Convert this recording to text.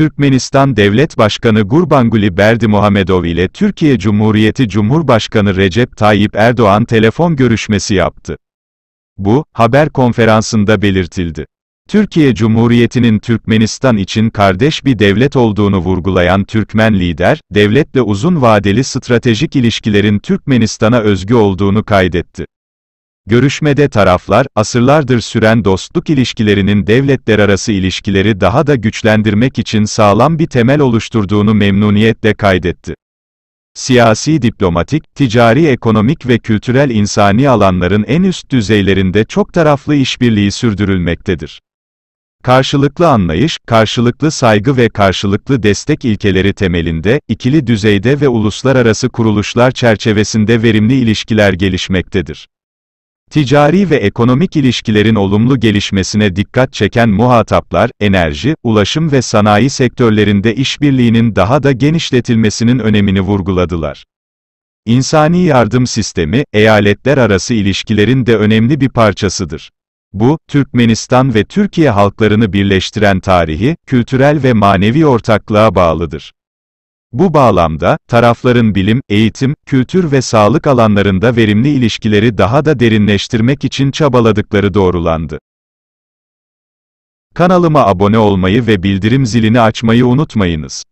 Türkmenistan Devlet Başkanı Gurbanguly Berdimuhamedov ile Türkiye Cumhuriyeti Cumhurbaşkanı Recep Tayyip Erdoğan telefon görüşmesi yaptı. Bu, haber konferansında belirtildi. Türkiye Cumhuriyeti'nin Türkmenistan için kardeş bir devlet olduğunu vurgulayan Türkmen lider, devletle uzun vadeli stratejik ilişkilerin Türkmenistan'a özgü olduğunu kaydetti. Görüşmede taraflar, asırlardır süren dostluk ilişkilerinin devletler arası ilişkileri daha da güçlendirmek için sağlam bir temel oluşturduğunu memnuniyetle kaydetti. Siyasi, diplomatik, ticari, ekonomik ve kültürel insani alanların en üst düzeylerinde çok taraflı işbirliği sürdürülmektedir. Karşılıklı anlayış, karşılıklı saygı ve karşılıklı destek ilkeleri temelinde, ikili düzeyde ve uluslararası kuruluşlar çerçevesinde verimli ilişkiler gelişmektedir. Ticari ve ekonomik ilişkilerin olumlu gelişmesine dikkat çeken muhataplar, enerji, ulaşım ve sanayi sektörlerinde işbirliğinin daha da genişletilmesinin önemini vurguladılar. İnsani yardım sistemi, eyaletler arası ilişkilerin de önemli bir parçasıdır. Bu, Türkmenistan ve Türkiye halklarını birleştiren tarihi, kültürel ve manevi ortaklığa bağlıdır. Bu bağlamda, tarafların bilim, eğitim, kültür ve sağlık alanlarında verimli ilişkileri daha da derinleştirmek için çabaladıkları doğrulandı. Kanalıma abone olmayı ve bildirim zilini açmayı unutmayınız.